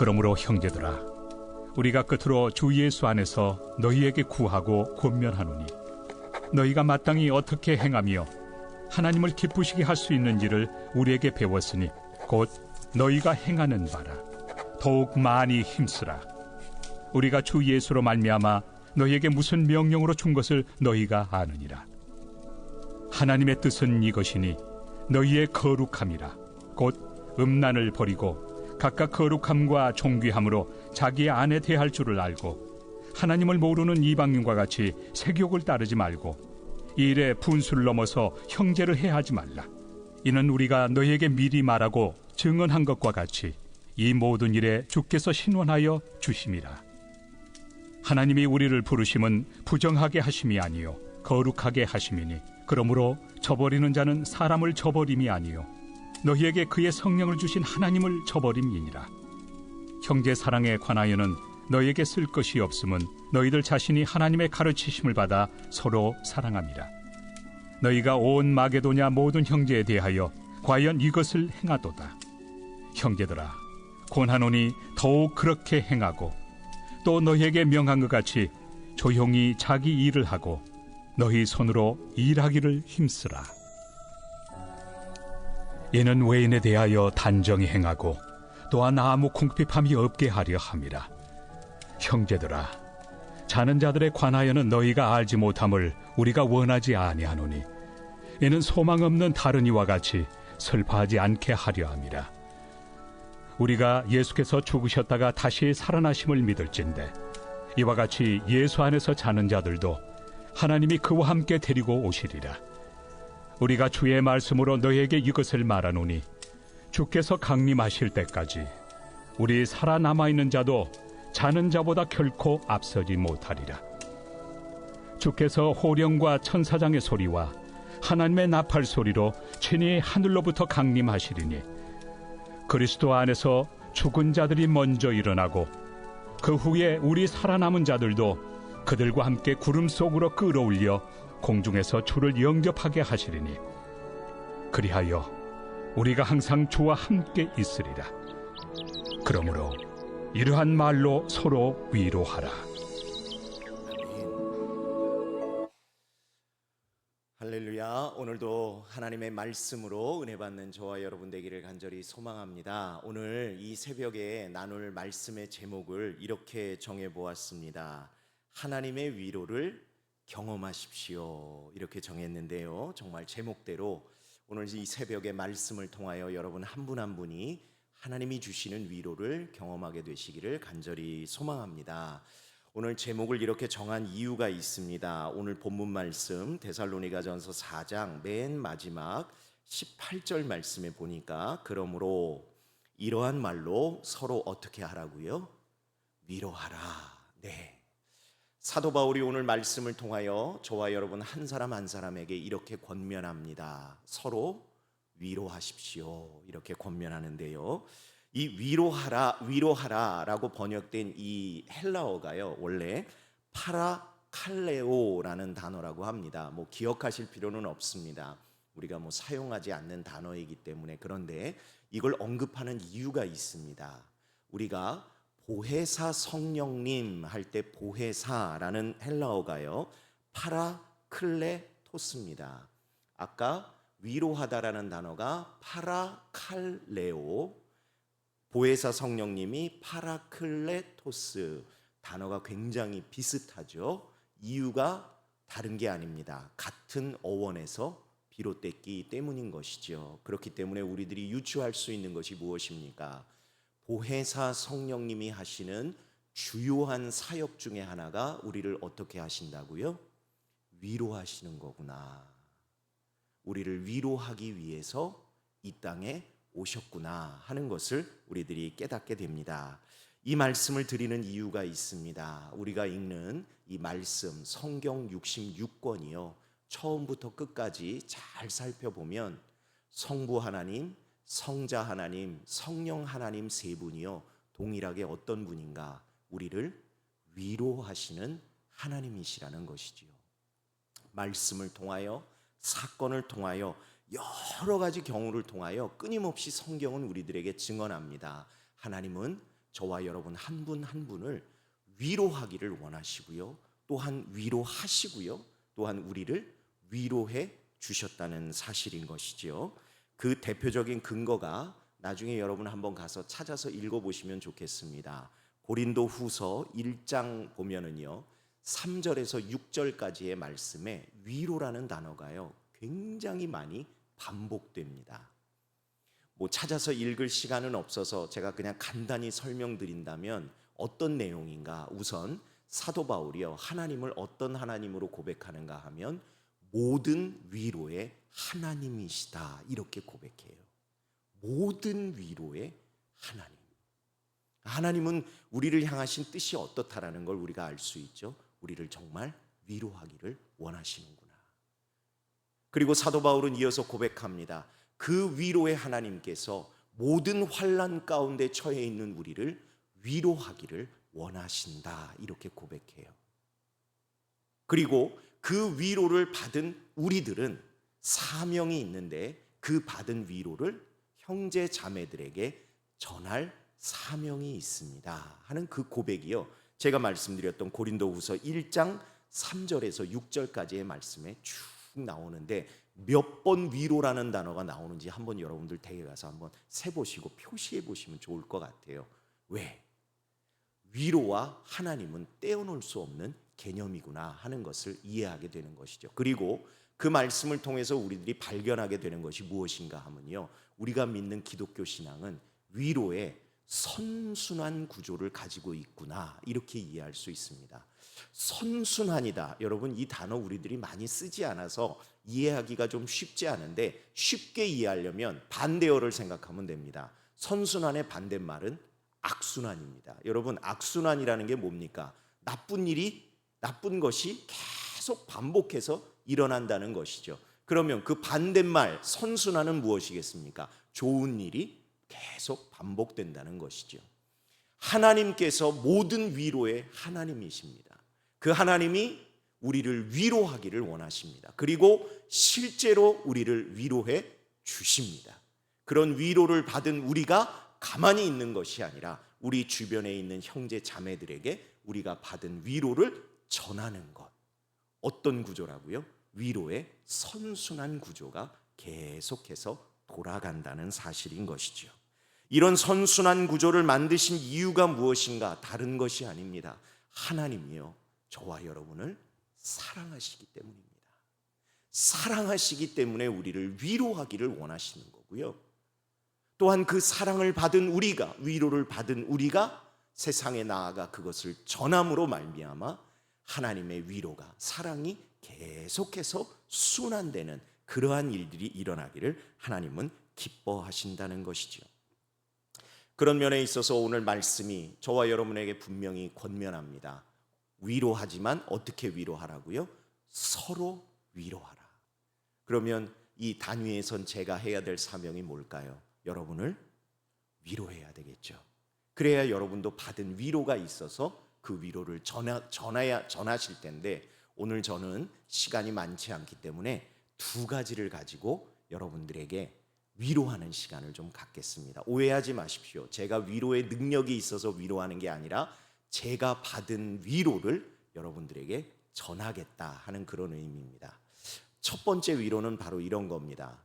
그러므로 형제들아, 우리가 끝으로 주 예수 안에서 너희에게 구하고 권면하노니, 너희가 마땅히 어떻게 행하며 하나님을 기쁘시게 할 수 있는지를 우리에게 배웠으니 곧 너희가 행하는 바라. 더욱 많이 힘쓰라. 우리가 주 예수로 말미암아 너희에게 무슨 명령으로 준 것을 너희가 아느니라. 하나님의 뜻은 이것이니 너희의 거룩함이라. 곧 음란을 버리고 각각 거룩함과 존귀함으로 자기의 아내 대할 줄을 알고, 하나님을 모르는 이방인과 같이 색욕을 따르지 말고 이 일에 분수를 넘어서 형제를 해하지 말라. 이는 우리가 너희에게 미리 말하고 증언한 것과 같이 이 모든 일에 주께서 신원하여 주심이라. 하나님이 우리를 부르심은 부정하게 하심이 아니요 거룩하게 하심이니, 그러므로 저버리는 자는 사람을 저버림이 아니요 너희에게 그의 성령을 주신 하나님을 저버림이니라. 형제 사랑에 관하여는 너희에게 쓸 것이 없음은 너희들 자신이 하나님의 가르치심을 받아 서로 사랑함이라. 너희가 온 마게도냐 모든 형제에 대하여 과연 이것을 행하도다. 형제들아, 권하노니 더욱 그렇게 행하고, 또 너희에게 명한 것 같이 조용히 자기 일을 하고 너희 손으로 일하기를 힘쓰라. 이는 외인에 대하여 단정히 행하고 또한 아무 궁핍함이 없게 하려 함이라. 형제들아, 자는 자들에 관하여는 너희가 알지 못함을 우리가 원하지 아니하노니, 이는 소망 없는 다른 이와 같이 슬퍼하지 않게 하려 함이라. 우리가 예수께서 죽으셨다가 다시 살아나심을 믿을진대, 이와 같이 예수 안에서 자는 자들도 하나님이 그와 함께 데리고 오시리라. 우리가 주의 말씀으로 너희에게 이것을 말하노니, 주께서 강림하실 때까지 우리 살아남아 있는 자도 자는 자보다 결코 앞서지 못하리라. 주께서 호령과 천사장의 소리와 하나님의 나팔 소리로 친히 하늘로부터 강림하시리니, 그리스도 안에서 죽은 자들이 먼저 일어나고 그 후에 우리 살아남은 자들도 그들과 함께 구름 속으로 끌어올려 공중에서 주를 영접하게 하시리니, 그리하여 우리가 항상 주와 함께 있으리라. 그러므로 이러한 말로 서로 위로하라. 할렐루야. 오늘도 하나님의 말씀으로 은혜 받는 저와 여러분 되기를 간절히 소망합니다. 오늘 이 새벽에 나눌 말씀의 제목을 이렇게 정해 보았습니다. 하나님의 위로를 경험하십시오. 이렇게 정했는데요, 정말 제목대로 오늘 이 새벽의 말씀을 통하여 여러분 한 분 한 분이 하나님이 주시는 위로를 경험하게 되시기를 간절히 소망합니다. 오늘 제목을 이렇게 정한 이유가 있습니다. 오늘 본문 말씀 데살로니가전서 4장 맨 마지막 18절 말씀에 보니까, 그러므로 이러한 말로 서로 어떻게 하라고요? 위로하라. 네. 사도 바울이 오늘 말씀을 통하여 저와 여러분 한 사람 한 사람에게 이렇게 권면합니다. 서로 위로하십시오. 이렇게 권면하는데요, 이 위로하라라고 번역된 이 헬라어가요, 원래 파라칼레오라는 단어라고 합니다. 기억하실 필요는 없습니다. 우리가 사용하지 않는 단어이기 때문에. 그런데 이걸 언급하는 이유가 있습니다. 우리가 보혜사 성령님 할 때 보혜사라는 헬라어가요, 파라클레토스입니다. 아까 위로하다라는 단어가 파라칼레오, 보혜사 성령님이 파라클레토스, 단어가 굉장히 비슷하죠. 이유가 다른 게 아닙니다. 같은 어원에서 비롯됐기 때문인 것이죠. 그렇기 때문에 우리들이 유추할 수 있는 것이 무엇입니까? 보혜사 성령님이 하시는 주요한 사역 중에 하나가 우리를 어떻게 하신다고요? 위로하시는 거구나. 우리를 위로하기 위해서 이 땅에 오셨구나 하는 것을 우리들이 깨닫게 됩니다. 이 말씀을 드리는 이유가 있습니다. 우리가 읽는 이 말씀 성경 66권이요, 처음부터 끝까지 잘 살펴보면 성부 하나님, 성자 하나님, 성령 하나님 세 분이요, 동일하게 어떤 분인가? 우리를 위로하시는 하나님이시라는 것이지요. 말씀을 통하여, 사건을 통하여, 여러 가지 경우를 통하여 끊임없이 성경은 우리들에게 증언합니다. 하나님은 저와 여러분 한 분 한 분을 위로하기를 원하시고요. 또한 위로하시고요. 또한 우리를 위로해 주셨다는 사실인 것이지요. 그 대표적인 근거가 나중에 여러분 한번 가서 찾아서 읽어보시면 좋겠습니다. 고린도 후서 1장 보면은요 3절에서 6절까지의 말씀에 위로라는 단어가요 굉장히 많이 반복됩니다. 뭐 찾아서 읽을 시간은 없어서 제가 그냥 간단히 설명드린다면 어떤 내용인가. 우선 사도 바울이요 하나님을 어떤 하나님으로 고백하는가 하면 모든 위로의 하나님이시다 이렇게 고백해요. 모든 위로의 하나님. 하나님은 우리를 향하신 뜻이 어떻다라는 걸 우리가 알 수 있죠. 우리를 정말 위로하기를 원하시는구나. 그리고 사도 바울은 이어서 고백합니다. 그 위로의 하나님께서 모든 환난 가운데 처해 있는 우리를 위로하기를 원하신다 이렇게 고백해요. 그리고 그 위로를 받은 우리들은 사명이 있는데 그 받은 위로를 형제 자매들에게 전할 사명이 있습니다 하는 그 고백이요 제가 말씀드렸던 고린도후서 1장 3절에서 6절까지의 말씀에 쭉 나오는데 몇 번 위로라는 단어가 나오는지 한번 여러분들 댁에 가서 한번 세보시고 표시해 보시면 좋을 것 같아요. 왜? 위로와 하나님은 떼어놓을 수 없는 개념이구나 하는 것을 이해하게 되는 것이죠. 그리고 그 말씀을 통해서 우리들이 발견하게 되는 것이 무엇인가 하면요 우리가 믿는 기독교 신앙은 위로의 선순환 구조를 가지고 있구나 이렇게 이해할 수 있습니다. 선순환이다. 여러분 이 단어 우리들이 많이 쓰지 않아서 이해하기가 좀 쉽지 않은데 쉽게 이해하려면 반대어를 생각하면 됩니다. 선순환의 반대말은 악순환입니다. 여러분 악순환이라는 게 뭡니까? 나쁜 것이 계속 반복해서 일어난다는 것이죠. 그러면 그 반대말 선순환은 무엇이겠습니까? 좋은 일이 계속 반복된다는 것이죠. 하나님께서 모든 위로의 하나님이십니다. 그 하나님이 우리를 위로하기를 원하십니다. 그리고 실제로 우리를 위로해 주십니다. 그런 위로를 받은 우리가 가만히 있는 것이 아니라 우리 주변에 있는 형제 자매들에게 우리가 받은 위로를 전하는 것. 어떤 구조라고요? 위로의 선순환 구조가 계속해서 돌아간다는 사실인 것이죠. 이런 선순환 구조를 만드신 이유가 무엇인가? 다른 것이 아닙니다. 하나님이요 저와 여러분을 사랑하시기 때문입니다. 사랑하시기 때문에 우리를 위로하기를 원하시는 거고요. 또한 그 사랑을 받은 우리가, 위로를 받은 우리가 세상에 나아가 그것을 전함으로 말미암아 하나님의 위로가, 사랑이 계속해서 순환되는 그러한 일들이 일어나기를 하나님은 기뻐하신다는 것이죠. 그런 면에 있어서 오늘 말씀이 저와 여러분에게 분명히 권면합니다. 위로하지만 어떻게 위로하라고요? 서로 위로하라. 그러면 이 단위에선 제가 해야 될 사명이 뭘까요? 여러분을 위로해야 되겠죠. 그래야 여러분도 받은 위로가 있어서 그 위로를 전하실 텐데 오늘 저는 시간이 많지 않기 때문에 두 가지를 가지고 여러분들에게 위로하는 시간을 좀 갖겠습니다. 오해하지 마십시오. 제가 위로의 능력이 있어서 위로하는 게 아니라 제가 받은 위로를 여러분들에게 전하겠다 하는 그런 의미입니다. 첫 번째 위로는 바로 이런 겁니다.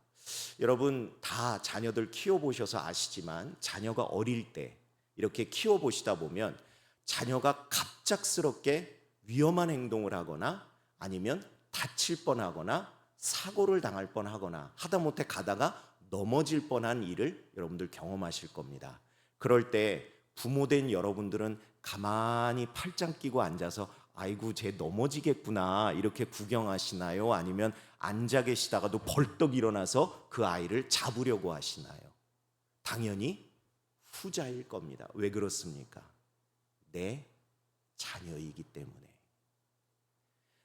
여러분 다 자녀들 키워보셔서 아시지만 자녀가 어릴 때 이렇게 키워보시다 보면 자녀가 갑작스럽게 위험한 행동을 하거나 아니면 다칠 뻔하거나 사고를 당할 뻔하거나 하다못해 가다가 넘어질 뻔한 일을 여러분들 경험하실 겁니다. 그럴 때 부모된 여러분들은 가만히 팔짱 끼고 앉아서 아이고 쟤 넘어지겠구나 이렇게 구경하시나요? 아니면 앉아 계시다가도 벌떡 일어나서 그 아이를 잡으려고 하시나요? 당연히 후자일 겁니다. 왜 그렇습니까? 내 자녀이기 때문에.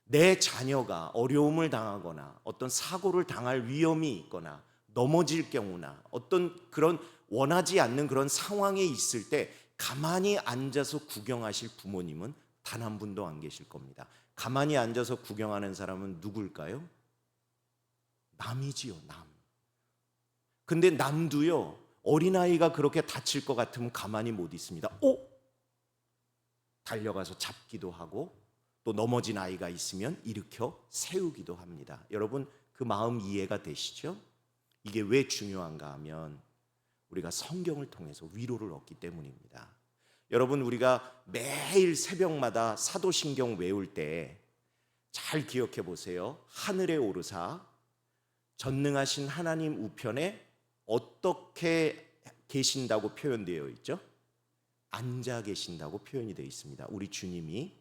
내 자녀가 어려움을 당하거나 어떤 사고를 당할 위험이 있거나 넘어질 경우나 어떤 그런 원하지 않는 그런 상황에 있을 때 가만히 앉아서 구경하실 부모님은 단 한 분도 안 계실 겁니다. 가만히 앉아서 구경하는 사람은 누굴까요? 남이지요, 남. 근데 남도요, 어린아이가 그렇게 다칠 것 같으면 가만히 못 있습니다. 달려가서 잡기도 하고 또 넘어진 아이가 있으면 일으켜 세우기도 합니다. 여러분 그 마음 이해가 되시죠? 이게 왜 중요한가 하면 우리가 성경을 통해서 위로를 얻기 때문입니다. 여러분 우리가 매일 새벽마다 사도신경 외울 때 잘 기억해 보세요. 하늘에 오르사 전능하신 하나님 우편에 어떻게 계신다고 표현되어 있죠? 앉아 계신다고 표현이 되어 있습니다. 우리 주님이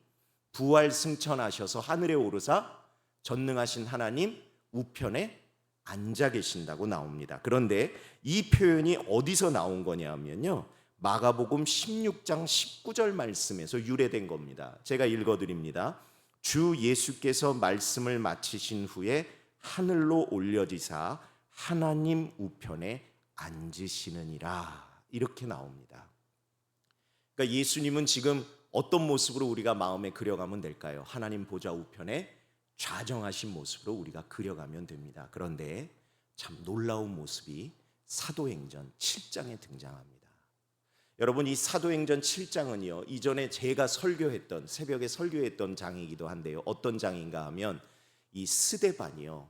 부활 승천하셔서 하늘에 오르사 전능하신 하나님 우편에 앉아 계신다고 나옵니다. 그런데 이 표현이 어디서 나온 거냐면요, 마가복음 16장 19절 말씀에서 유래된 겁니다. 제가 읽어드립니다. 주 예수께서 말씀을 마치신 후에 하늘로 올려지사 하나님 우편에 앉으시느니라, 이렇게 나옵니다. 그러니까 예수님은 지금 어떤 모습으로 우리가 마음에 그려가면 될까요? 하나님 보좌 우편에 좌정하신 모습으로 우리가 그려가면 됩니다. 그런데 참 놀라운 모습이 사도행전 7장에 등장합니다. 여러분 이 사도행전 7장은요, 이전에 제가 설교했던, 새벽에 설교했던 장이기도 한데요, 어떤 장인가 하면 이 스데반이요,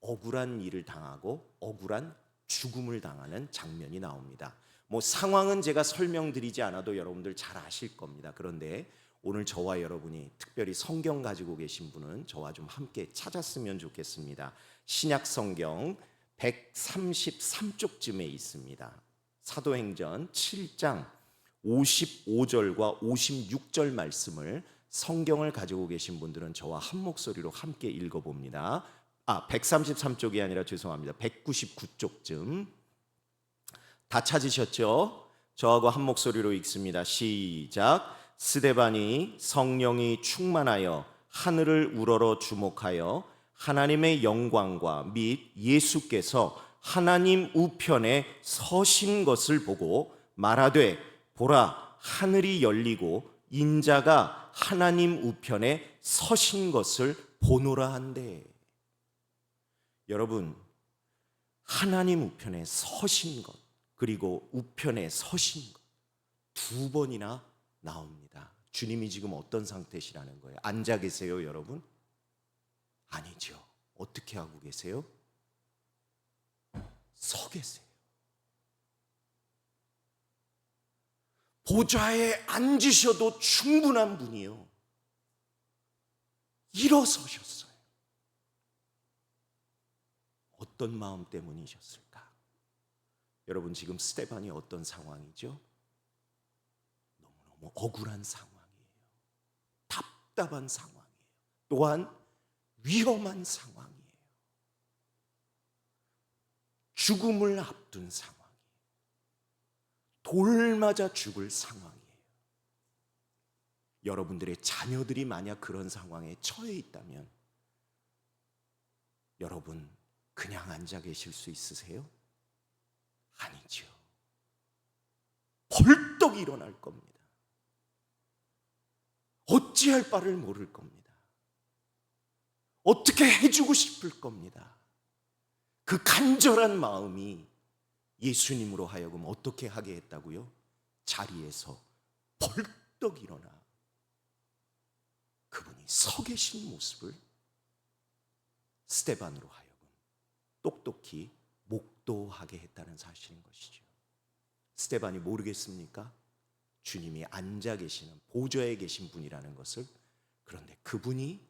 억울한 일을 당하고 억울한 죽음을 당하는 장면이 나옵니다. 뭐 상황은 제가 설명드리지 않아도 여러분들 잘 아실 겁니다. 그런데 오늘 저와 여러분이 특별히 성경 가지고 계신 분은 저와 좀 함께 찾았으면 좋겠습니다. 신약 성경 133쪽쯤에 있습니다. 사도행전 7장 55절과 56절 말씀을 성경을 가지고 계신 분들은 저와 한 목소리로 함께 읽어봅니다. 133쪽이 아니라 죄송합니다. 199쪽쯤. 다 찾으셨죠? 저하고 한 목소리로 읽습니다. 시작. 스데반이 성령이 충만하여 하늘을 우러러 주목하여 하나님의 영광과 및 예수께서 하나님 우편에 서신 것을 보고 말하되, 보라, 하늘이 열리고 인자가 하나님 우편에 서신 것을 보노라 한대. 여러분, 하나님 우편에 서신 것, 그리고 우편에 서신 것 두 번이나 나옵니다. 주님이 지금 어떤 상태시라는 거예요? 앉아 계세요, 여러분? 아니죠. 어떻게 하고 계세요? 서 계세요. 보좌에 앉으셔도 충분한 분이요, 일어서셨어요. 어떤 마음 때문이셨을까? 여러분 지금 스데반이 어떤 상황이죠? 너무너무 억울한 상황이에요. 답답한 상황이에요. 또한 위험한 상황이에요. 죽음을 앞둔 상황이에요. 돌 맞아 죽을 상황이에요. 여러분들의 자녀들이 만약 그런 상황에 처해 있다면 여러분 그냥 앉아 계실 수 있으세요? 아니죠. 벌떡 일어날 겁니다. 어찌할 바를 모를 겁니다. 어떻게 해주고 싶을 겁니다. 그 간절한 마음이 예수님으로 하여금 어떻게 하게 했다고요? 자리에서 벌떡 일어나 그분이 서 계신 모습을 스데반으로 하여금 똑똑히 목도하게 했다는 사실인 것이죠. 스데반이 모르겠습니까? 주님이 앉아 계시는 보좌에 계신 분이라는 것을. 그런데 그분이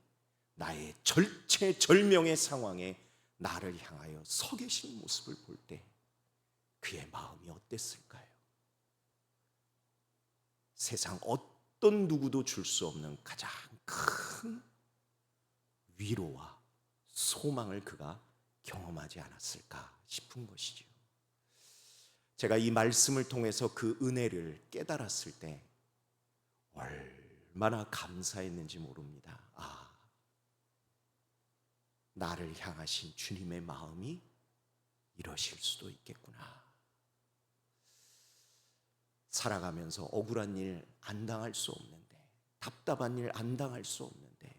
나의 절체절명의 상황에 나를 향하여 서 계신 모습을 볼 때 그의 마음이 어땠을까요? 세상 어떤 누구도 줄 수 없는 가장 큰 위로와 소망을 그가 경험하지 않았을까 싶은 것이죠. 제가 이 말씀을 통해서 그 은혜를 깨달았을 때 얼마나 감사했는지 모릅니다. 나를 향하신 주님의 마음이 이러실 수도 있겠구나. 살아가면서 억울한 일 안 당할 수 없는데, 답답한 일 안 당할 수 없는데,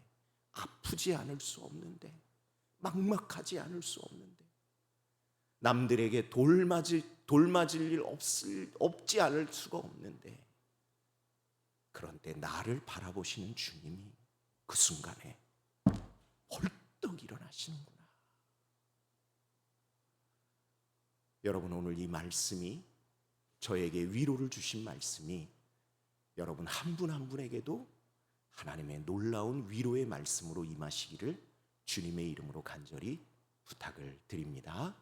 아프지 않을 수 없는데, 막막하지 않을 수 없는데, 남들에게 돌 돌맞을 일 없지 않을 수가 없는데, 그런데 나를 바라보시는 주님이 그 순간에 벌떡 일어나시는구나. 여러분, 오늘 이 말씀이, 저에게 위로를 주신 말씀이 여러분 한 분 한 분에게도 하나님의 놀라운 위로의 말씀으로 임하시기를 주님의 이름으로 간절히 부탁을 드립니다.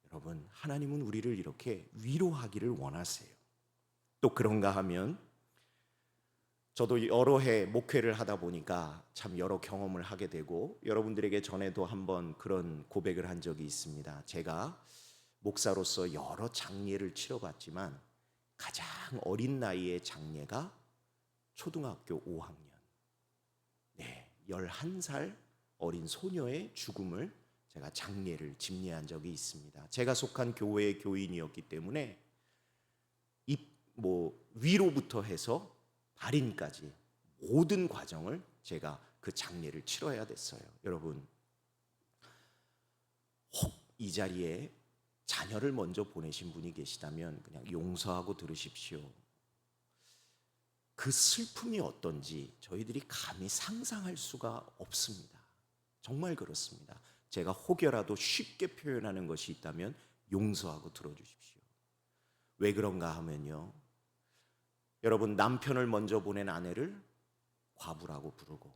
여러분, 하나님은 우리를 이렇게 위로하기를 원하세요. 또 그런가 하면, 저도 여러 해 목회를 하다 보니까 참 여러 경험을 하게 되고, 여러분들에게 전에도 한번 그런 고백을 한 적이 있습니다. 제가 목사로서 여러 장례를 치러봤지만 가장 어린 나이의 장례가 초등학교 5학년, 11살 어린 소녀의 죽음을 제가 장례를 집례한 적이 있습니다. 제가 속한 교회의 교인이었기 때문에 위로부터 해서 발인까지 모든 과정을 제가 그 장례를 치러야 됐어요. 여러분, 혹 이 자리에 자녀를 먼저 보내신 분이 계시다면 그냥 용서하고 들으십시오. 그 슬픔이 어떤지 저희들이 감히 상상할 수가 없습니다. 정말 그렇습니다. 제가 혹여라도 쉽게 표현하는 것이 있다면 용서하고 들어주십시오. 왜 그런가 하면요, 여러분, 남편을 먼저 보낸 아내를 과부라고 부르고,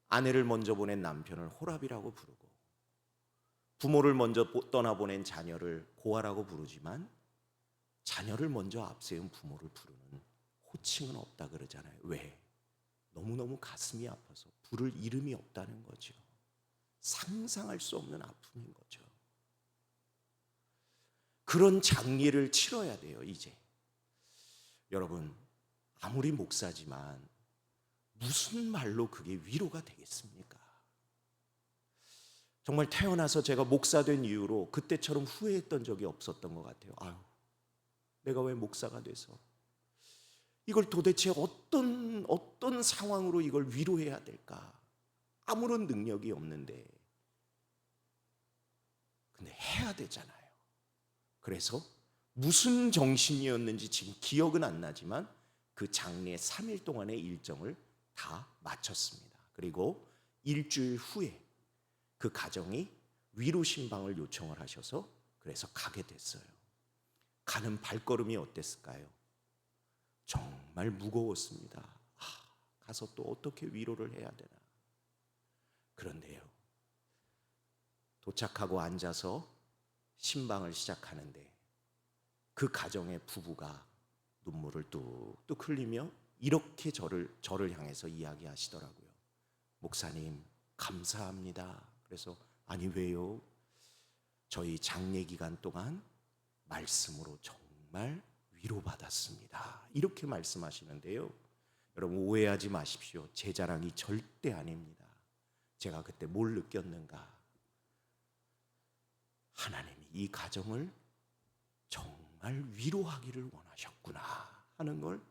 아내를 먼저 보낸 남편을 호랍이라고 부르고, 부모를 먼저 떠나보낸 자녀를 고아라고 부르지만 자녀를 먼저 앞세운 부모를 부르는 호칭은 없다 그러잖아요. 왜? 너무너무 가슴이 아파서 부를 이름이 없다는 거죠. 상상할 수 없는 아픔인 거죠. 그런 장례를 치러야 돼요. 이제 여러분, 아무리 목사지만 무슨 말로 그게 위로가 되겠습니까? 정말 태어나서 제가 목사 된 이후로 그때처럼 후회했던 적이 없었던 것 같아요. 아유, 내가 왜 목사가 돼서 이걸 도대체 어떤 상황으로 이걸 위로해야 될까? 아무런 능력이 없는데, 근데 해야 되잖아요. 그래서 무슨 정신이었는지 지금 기억은 안 나지만 그 장례 3일 동안의 일정을 다 마쳤습니다. 그리고 일주일 후에 그 가정이 위로 신방을 요청을 하셔서 그래서 가게 됐어요. 가는 발걸음이 어땠을까요? 정말 무거웠습니다. 가서 또 어떻게 위로를 해야 되나. 그런데요, 도착하고 앉아서 신방을 시작하는데 그 가정의 부부가 눈물을 뚝뚝 흘리며 이렇게 저를 향해서 이야기하시더라고요. 목사님, 감사합니다. 그래서 아니 왜요? 저희 장례 기간 동안 말씀으로 정말 위로받았습니다. 이렇게 말씀하시는데요, 여러분 오해하지 마십시오. 제 자랑이 절대 아닙니다. 제가 그때 뭘 느꼈는가? 하나님이 이 가정을 정말 위로하기를 원하셨구나 하는 걸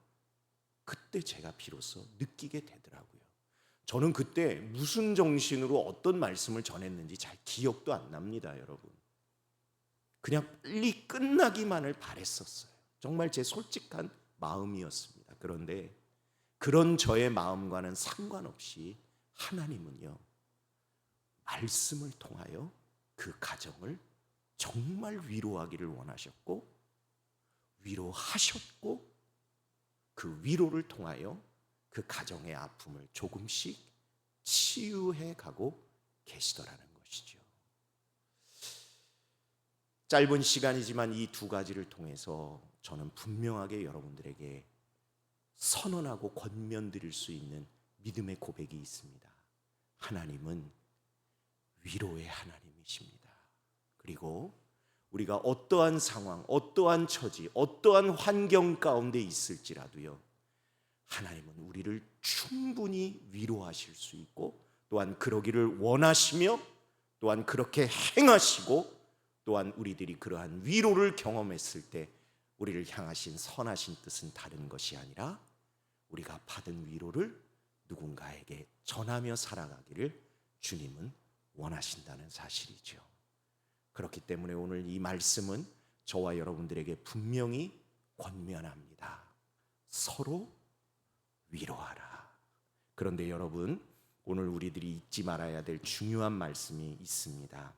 그때 제가 비로소 느끼게 되더라고요. 저는 그때 무슨 정신으로 어떤 말씀을 전했는지 잘 기억도 안 납니다, 여러분. 그냥 빨리 끝나기만을 바랬었어요. 정말 제 솔직한 마음이었습니다. 그런데 그런 저의 마음과는 상관없이 하나님은요, 말씀을 통하여 그 가정을 정말 위로하기를 원하셨고 위로하셨고, 그 위로를 통하여 그 가정의 아픔을 조금씩 치유해 가고 계시더라는 것이죠. 짧은 시간이지만 이 두 가지를 통해서 저는 분명하게 여러분들에게 선언하고 권면드릴 수 있는 믿음의 고백이 있습니다. 하나님은 위로의 하나님이십니다. 그리고 우리가 어떠한 상황, 어떠한 처지, 어떠한 환경 가운데 있을지라도요, 하나님은 우리를 충분히 위로하실 수 있고, 또한 그러기를 원하시며, 또한 그렇게 행하시고, 또한 우리들이 그러한 위로를 경험했을 때 우리를 향하신 선하신 뜻은 다른 것이 아니라 우리가 받은 위로를 누군가에게 전하며 살아가기를 주님은 원하신다는 사실이죠. 그렇기 때문에 오늘 이 말씀은 저와 여러분들에게 분명히 권면합니다. 서로 위로하라. 그런데 여러분, 오늘 우리들이 잊지 말아야 될 중요한 말씀이 있습니다.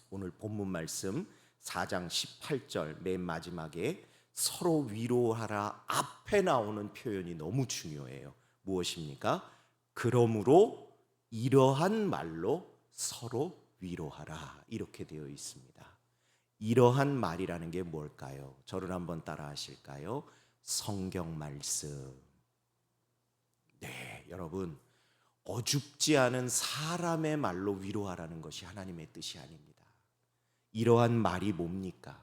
오늘 본문 말씀 4장 18절 맨 마지막에 서로 위로하라 앞에 나오는 표현이 너무 중요해요. 무엇입니까? 그러므로 이러한 말로 서로 위로하라, 이렇게 되어 있습니다. 이러한 말이라는 게 뭘까요? 저를 한번 따라 하실까요? 성경 말씀. 네, 여러분, 어줍지 않은 사람의 말로 위로하라는 것이 하나님의 뜻이 아닙니다. 이러한 말이 뭡니까?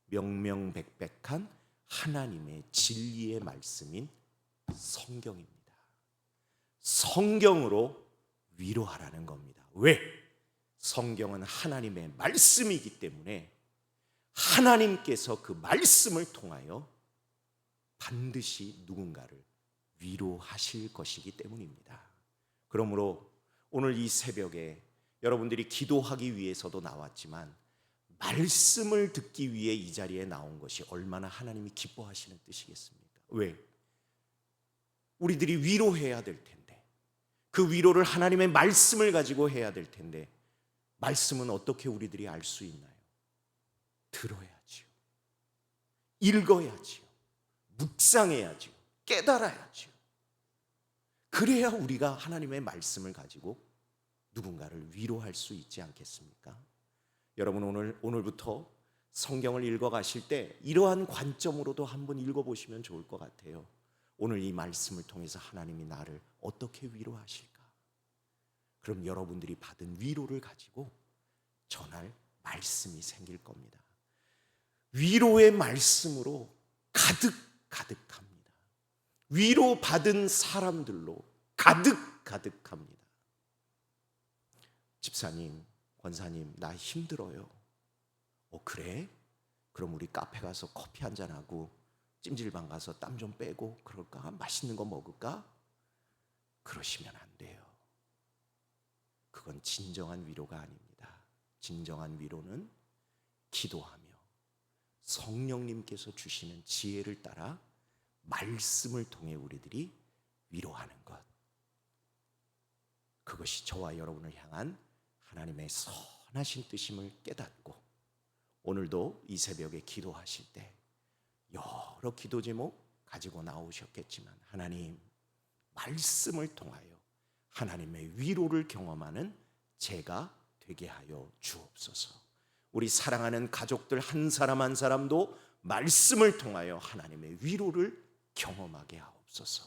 명명백백한 하나님의 진리의 말씀인 성경입니다. 성경으로 위로하라는 겁니다. 왜? 성경은 하나님의 말씀이기 때문에 하나님께서 그 말씀을 통하여 반드시 누군가를 위로하실 것이기 때문입니다. 그러므로 오늘 이 새벽에 여러분들이 기도하기 위해서도 나왔지만 말씀을 듣기 위해 이 자리에 나온 것이 얼마나 하나님이 기뻐하시는 뜻이겠습니까? 왜? 우리들이 위로해야 될 텐데, 그 위로를 하나님의 말씀을 가지고 해야 될 텐데, 말씀은 어떻게 우리들이 알 수 있나요? 들어야지요, 읽어야지요, 묵상해야지요, 깨달아야지요. 그래야 우리가 하나님의 말씀을 가지고 누군가를 위로할 수 있지 않겠습니까? 여러분, 오늘부터 성경을 읽어가실 때 이러한 관점으로도 한번 읽어보시면 좋을 것 같아요. 오늘 이 말씀을 통해서 하나님이 나를 어떻게 위로하실까? 그럼 여러분들이 받은 위로를 가지고 전할 말씀이 생길 겁니다. 위로의 말씀으로 가득합니다. 위로받은 사람들로 가득합니다. 집사님, 권사님, 나 힘들어요. 그래? 그럼 우리 카페 가서 커피 한잔하고 찜질방 가서 땀 좀 빼고 그럴까? 맛있는 거 먹을까? 그러시면 안 돼요. 그건 진정한 위로가 아닙니다. 진정한 위로는 기도하며 성령님께서 주시는 지혜를 따라 말씀을 통해 우리들이 위로하는 것, 그것이 저와 여러분을 향한 하나님의 선하신 뜻임을 깨닫고, 오늘도 이 새벽에 기도하실 때 여러 기도 제목 가지고 나오셨겠지만 하나님, 말씀을 통하여 하나님의 위로를 경험하는 제가 되게 하여 주옵소서. 우리 사랑하는 가족들 한 사람 한 사람도 말씀을 통하여 하나님의 위로를 경험하게 하옵소서.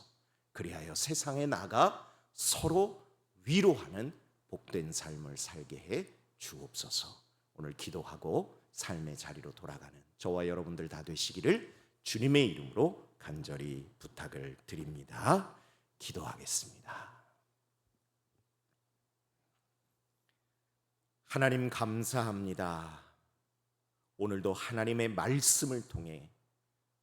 그리하여 세상에 나가 서로 위로하는 복된 삶을 살게 해 주옵소서. 오늘 기도하고 삶의 자리로 돌아가는 저와 여러분들 다 되시기를 주님의 이름으로 간절히 부탁을 드립니다. 기도하겠습니다. 하나님, 감사합니다. 오늘도 하나님의 말씀을 통해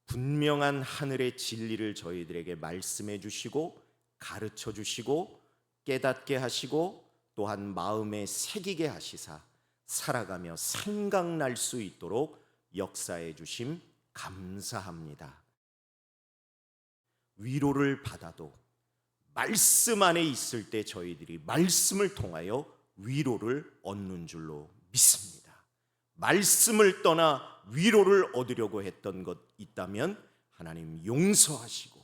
분명한 하늘의 진리를 저희들에게 말씀해 주시고 가르쳐 주시고 깨닫게 하시고 또한 마음에 새기게 하시사 살아가며 생각날 수 있도록 역사해 주심 감사합니다. 위로를 받아도 말씀 안에 있을 때 저희들이 말씀을 통하여 위로를 얻는 줄로 믿습니다. 말씀을 떠나 위로를 얻으려고 했던 것 있다면 하나님 용서하시고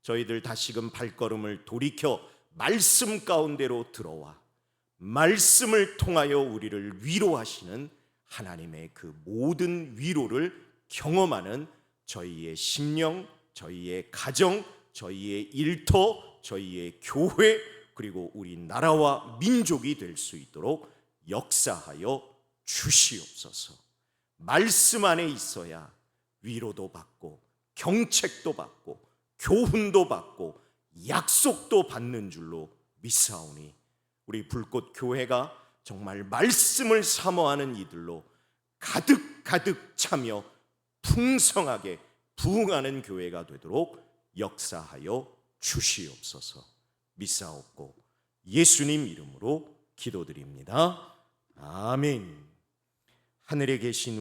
저희들 다시금 발걸음을 돌이켜 말씀 가운데로 들어와 말씀을 통하여 우리를 위로하시는 하나님의 그 모든 위로를 경험하는 저희의 심령, 저희의 가정, 저희의 일터, 저희의 교회, 그리고 우리 나라와 민족이 될 수 있도록 역사하여 주시옵소서. 말씀 안에 있어야 위로도 받고 경책도 받고 교훈도 받고 약속도 받는 줄로 믿사오니 우리 불꽃 교회가 정말 말씀을 사모하는 이들로 가득 차며 풍성하게 부흥하는 교회가 되도록 역사하여 주시옵소서. 믿사옵고 예수님 이름으로 기도드립니다. 아멘. 하늘에 계신